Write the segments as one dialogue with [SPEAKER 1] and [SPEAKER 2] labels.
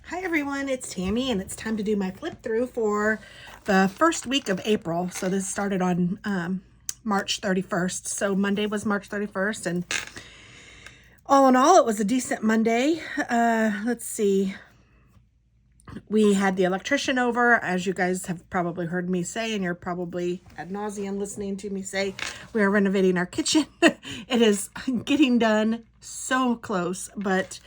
[SPEAKER 1] Hi everyone, it's Tammy and it's time to do my flip through for the first week of April. So this started on March 31st. So Monday was March 31st and all in all it was a decent Monday. Let's see. We had the electrician over, as you guys have probably heard me say, and you're probably ad nauseum listening to me say, we are renovating our kitchen. It is getting done so close, but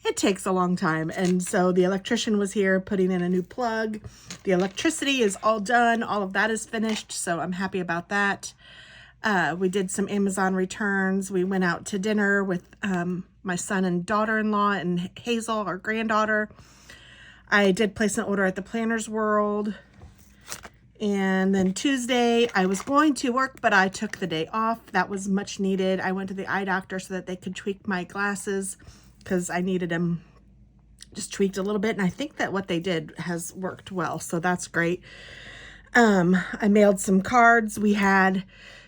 [SPEAKER 1] it takes a long time. And so the electrician was here putting in a new plug. The electricity is all done. All of that is finished. So I'm happy about that. We did some Amazon returns. We went out to dinner with my son and daughter-in-law and Hazel, our granddaughter. I did place an order at the Planner's World. And then Tuesday, I was going to work, but I took the day off. That was much needed. I went to the eye doctor so that they could tweak my glasses because I needed them just tweaked a little bit. And I think that what they did has worked well. So that's great. I mailed some cards. We had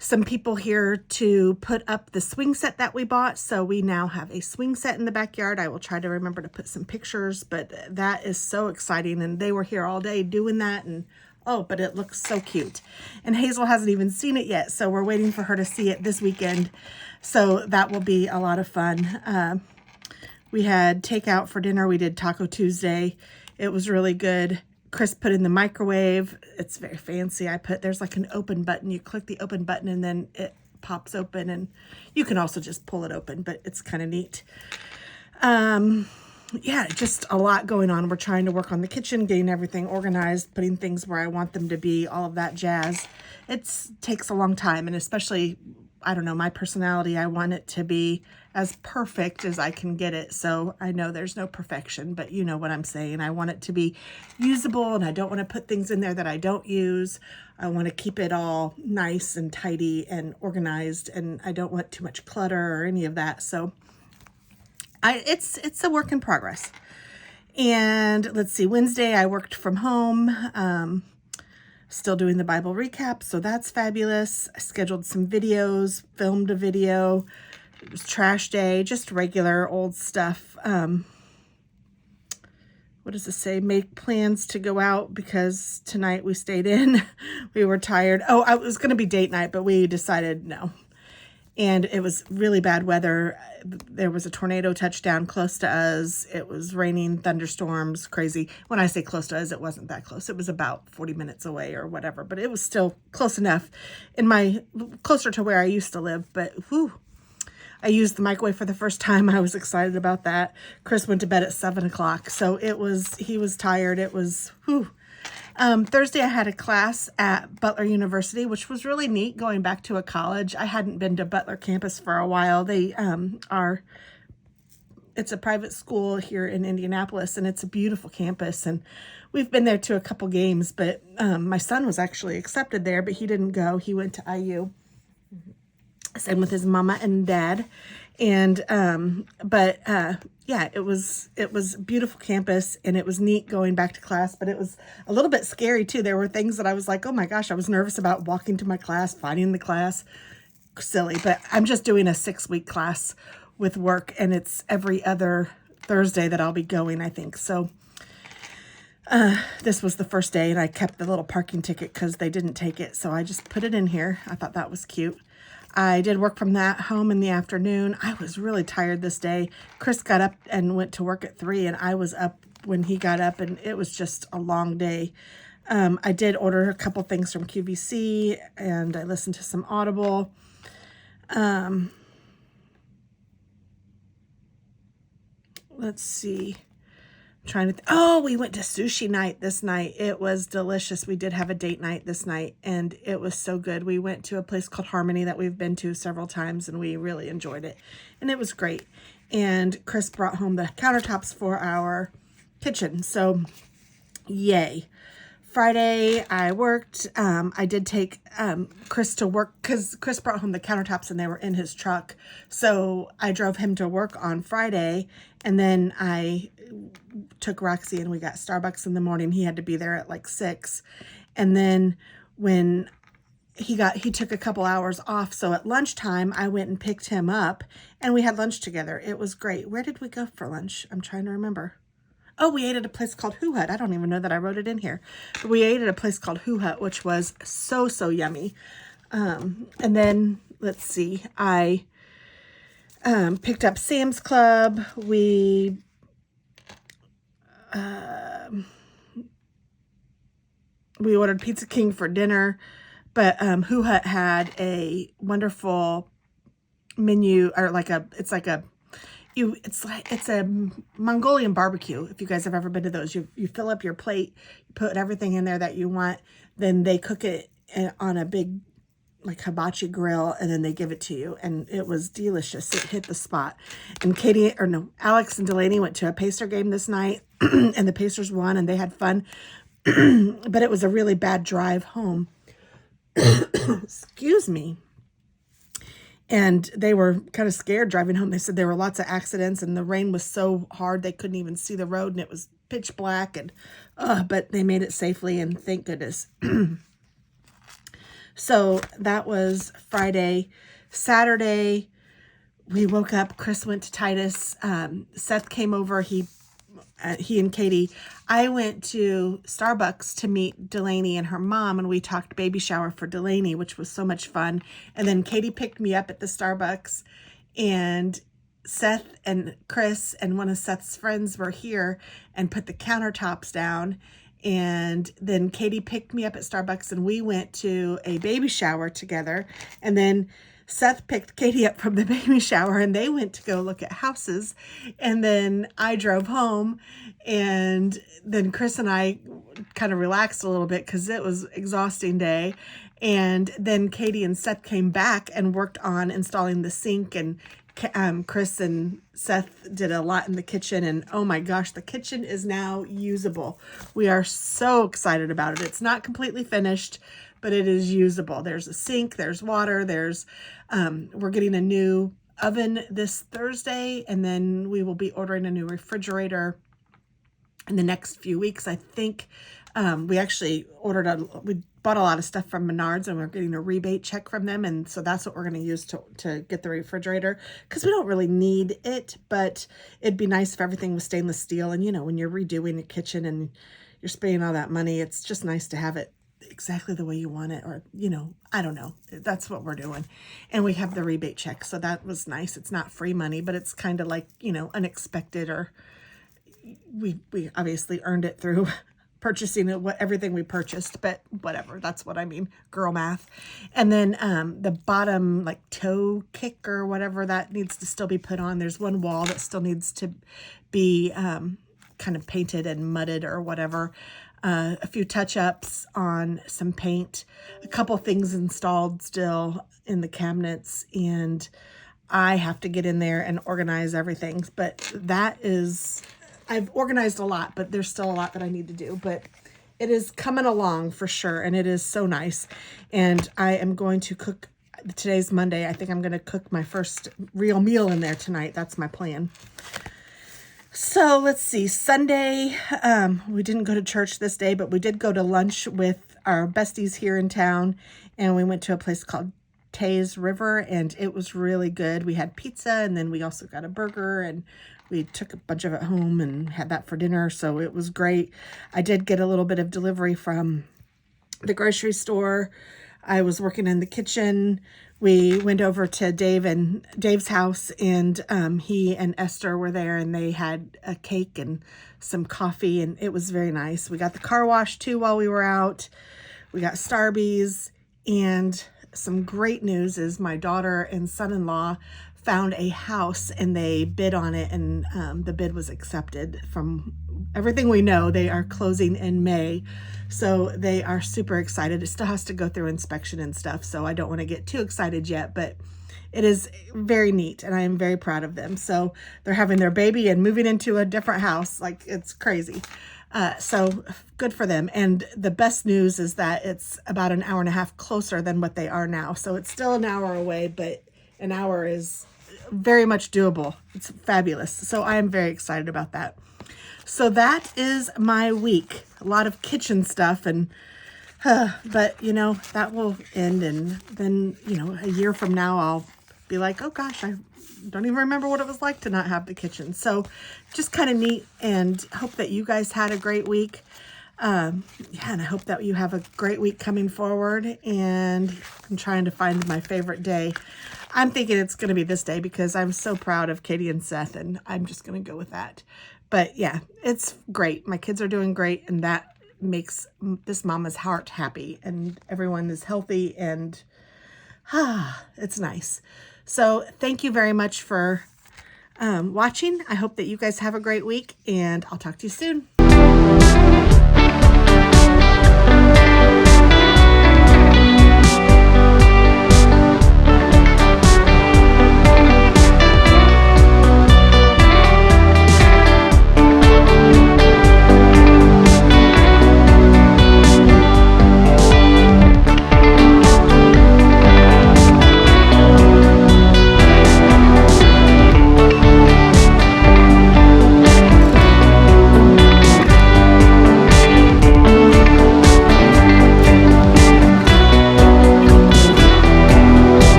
[SPEAKER 1] some people here to put up the swing set that we bought. So we now have a swing set in the backyard. I will try to remember to put some pictures, but that is so exciting. And they were here all day doing that. And oh, but it looks so cute. And Hazel hasn't even seen it yet. So we're waiting for her to see it this weekend. So that will be a lot of fun. We had takeout for dinner. We did Taco Tuesday. It was really good. Chris put in the microwave. It's very fancy. There's like an open button. You click the open button and then it pops open, and you can also just pull it open, but it's kind of neat. Yeah, just a lot going on. We're trying to work on the kitchen, getting everything organized, putting things where I want them to be, all of that jazz. It takes a long time, and especially, I don't know, my personality, I want it to be as perfect as I can get it. So I know there's no perfection, but you know what I'm saying. I want it to be usable, and I don't want to put things in there that I don't use. I want to keep it all nice and tidy and organized, and I don't want too much clutter or any of that. So it's a work in progress. And let's see, Wednesday I worked from home. Still doing the Bible recap, so that's fabulous. I scheduled some videos, filmed a video. It was trash day, just regular old stuff. What does it say? Make plans to go out because tonight we stayed in. We were tired. Oh, it was going to be date night, but we decided no. And it was really bad weather. There was a tornado touchdown close to us. It was raining, thunderstorms, crazy. When I say close to us, it wasn't that close. It was about 40 minutes away or whatever, but it was still close enough closer to where I used to live. But whew, I used the microwave for the first time. I was excited about that. Chris went to bed at 7 o'clock. So he was tired. It was, whew. Thursday, I had a class at Butler University, which was really neat, going back to a college. I hadn't been to Butler campus for a while. It's a private school here in Indianapolis, and it's a beautiful campus. And we've been there to a couple games, but my son was actually accepted there, but he didn't go. He went to IU. Same with his mama and dad. And, yeah, it was a beautiful campus, and it was neat going back to class, but it was a little bit scary too. There were things that I was like, oh my gosh, I was nervous about walking to my class, finding the class. Silly, but I'm just doing a 6-week class with work, and it's every other Thursday that I'll be going, I think. So, this was the first day, and I kept the little parking ticket because they didn't take it. So I just put it in here. I thought that was cute. I did work from that home in the afternoon. I was really tired this day. Chris got up and went to work at 3, and I was up when he got up, and it was just a long day. I did order a couple things from QVC, and I listened to some Audible. Let's see. We went to sushi night this night. It was delicious. We did have a date night this night, and it was so good. We went to a place called Harmony that we've been to several times, and we really enjoyed it, and it was great. And Chris brought home the countertops for our kitchen, so yay. Friday, I worked. I did take Chris to work because Chris brought home the countertops and they were in his truck. So I drove him to work on Friday, and then I took Roxy and we got Starbucks in the morning. He had to be there at like 6. And then when he took a couple hours off. So at lunchtime, I went and picked him up and we had lunch together. It was great. Where did we go for lunch? I'm trying to remember. Oh, we ate at a place called Who Hut. I don't even know that I wrote it in here. But we ate at a place called Who Hut, which was so, so yummy. And then, let's see, I picked up Sam's Club. We ordered Pizza King for dinner, but Who Hut had a wonderful menu, or it's a Mongolian barbecue. If you guys have ever been to those, you fill up your plate, you put everything in there that you want, then they cook it on a big like hibachi grill, and then they give it to you, and it was delicious. It hit the spot. And Alex and Delaney went to a Pacer game this night, and the Pacers won, and they had fun. But it was a really bad drive home. Excuse me. And they were kind of scared driving home. They said there were lots of accidents, and the rain was so hard they couldn't even see the road, and it was pitch black. And but they made it safely, and thank goodness. So that was Friday. Saturday, we woke up. Chris went to Titus. Seth came over. He and Katie. I went to Starbucks to meet Delaney and her mom, and we talked baby shower for Delaney, which was so much fun. And then Katie picked me up at the Starbucks, and Seth and Chris and one of Seth's friends were here and put the countertops down. And then Katie picked me up at Starbucks, and we went to a baby shower together. And then Seth picked Katie up from the baby shower, and they went to go look at houses. And then I drove home, and then Chris and I kind of relaxed a little bit because it was an exhausting day. And then Katie and Seth came back and worked on installing the sink, and Chris and Seth did a lot in the kitchen, and oh my gosh, the kitchen is now usable. We are so excited about it. It's not completely finished, but it is usable. There's a sink, there's water, we're getting a new oven this Thursday, and then we will be ordering a new refrigerator in the next few weeks. I think we actually we bought a lot of stuff from Menards, and we're getting a rebate check from them, and so that's what we're going to use to get the refrigerator, because we don't really need it, but it'd be nice if everything was stainless steel. And when you're redoing a kitchen and you're spending all that money, it's just nice to have it exactly the way you want it, or I don't know. That's what we're doing. And we have the rebate check, so that was nice. It's not free money, but it's kind of like unexpected, or we obviously earned it through purchasing everything we purchased, but whatever, that's what I mean, girl math. And then the bottom toe kick or whatever, that needs to still be put on. There's one wall that still needs to be kind of painted and mudded or whatever. A few touch-ups on some paint, a couple things installed still in the cabinets, and I have to get in there and organize everything. But I've organized a lot, but there's still a lot that I need to do. But it is coming along for sure, and it is so nice. And I am going to cook. Today's Monday. I think I'm going to cook my first real meal in there tonight. That's my plan. So let's see. Sunday, we didn't go to church this day, but we did go to lunch with our besties here in town, and we went to a place called Tay's River, and it was really good. We had pizza, and then we also got a burger, and we took a bunch of it home and had that for dinner, so it was great. I did get a little bit of delivery from the grocery store. I was working in the kitchen. We went over to Dave's house, and he and Esther were there, and they had a cake and some coffee, and it was very nice. We got the car wash too while we were out. We got Starbies, and some great news is my daughter and son-in-law found a house, and they bid on it, and the bid was accepted. From everything we know, they are closing in May, so they are super excited. It still has to go through inspection and stuff, so I don't want to get too excited yet, but it is very neat, and I am very proud of them. So they're having their baby and moving into a different house. It's crazy. So good for them. And the best news is that it's about an hour and a half closer than what they are now. So it's still an hour away, but an hour is very much doable. It's fabulous. So I am very excited about that. So that is my week. A lot of kitchen stuff, and but that will end, and then a year from now I'll be like, oh gosh, I don't even remember what it was like to not have the kitchen. So just kind of neat, and hope that you guys had a great week. Yeah, and I hope that you have a great week coming forward, and I'm trying to find my favorite day. I'm thinking it's going to be this day because I'm so proud of Katie and Seth, and I'm just going to go with that. But yeah, it's great. My kids are doing great, and that makes this mama's heart happy, and everyone is healthy, and it's nice. So thank you very much for watching. I hope that you guys have a great week, and I'll talk to you soon.